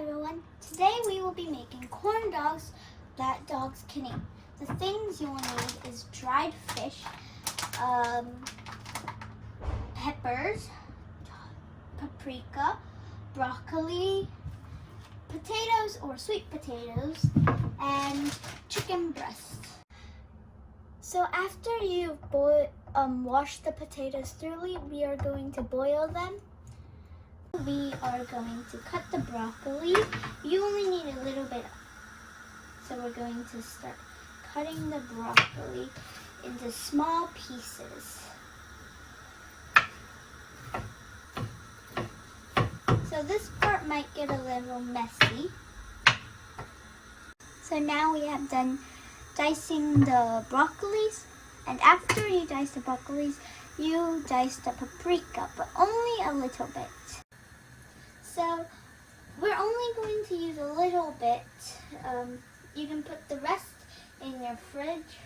everyone. Today we will be making corn dogs that dogs can eat. The things you will need is dried fish, peppers, paprika, broccoli, potatoes or sweet potatoes, and chicken breast. So after you've washed the potatoes thoroughly, we are going to boil them. We are going to cut the broccoli. You only need a little bit. So we're going to start cutting the broccoli into small pieces. So this part might get a little messy. So now we have done dicing the broccolis. And after you dice the broccolis, you dice the paprika, but only a little bit. So we're only going to use a little bit. You can put the rest in your fridge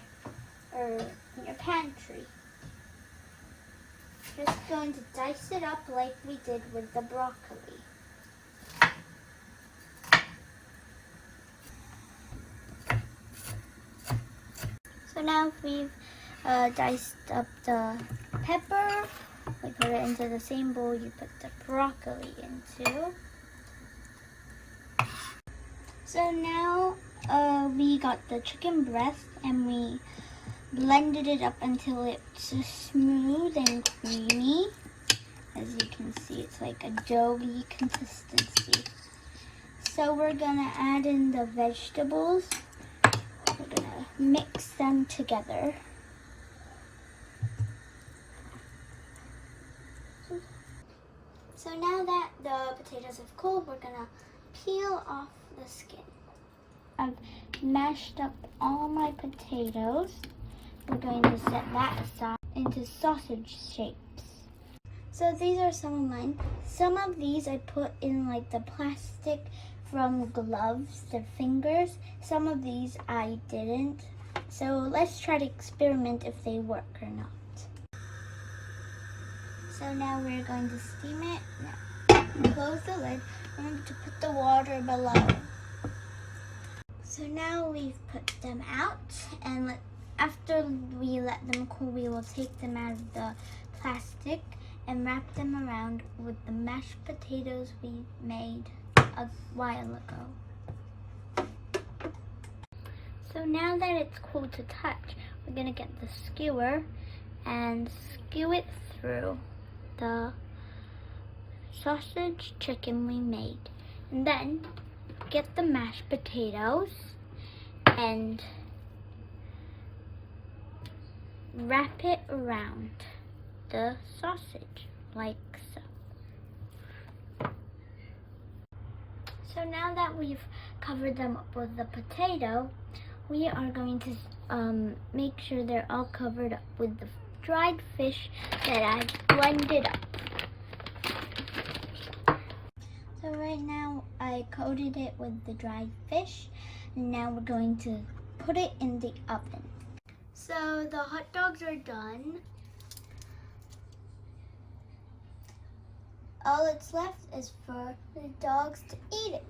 or in your pantry. Just going to dice it up like we did with the broccoli. So now we've diced up the pepper. We put it into the same bowl you put the broccoli into. So now we got the chicken breast and we blended it up until it's smooth and creamy. As you can see, it's like a doughy consistency. So we're gonna add in the vegetables. We're gonna mix them together. So now that the potatoes have cooled, we're gonna peel off the skin. I've mashed up all my potatoes. We're going to set that aside into sausage shapes. So these are some of mine. Some of these I put in like the plastic from gloves, the fingers. Some of these I didn't. So let's try to experiment if they work or not. So now we're going to steam it. Now, close the lid. Remember to put the water below. So now we've put them out, and after we let them cool, we will take them out of the plastic and wrap them around with the mashed potatoes we made a while ago. So now that it's cool to touch, we're gonna get the skewer and skew it through the sausage chicken we made. And then get the mashed potatoes and wrap it around the sausage like so. So now that we've covered them up with the potato, we are going to make sure they're all covered up with the dried fish that I blended up. So right now I coated it with the dried fish, and now we're going to put it in the oven. So the hot dogs are done. All that's left is for the dogs to eat it.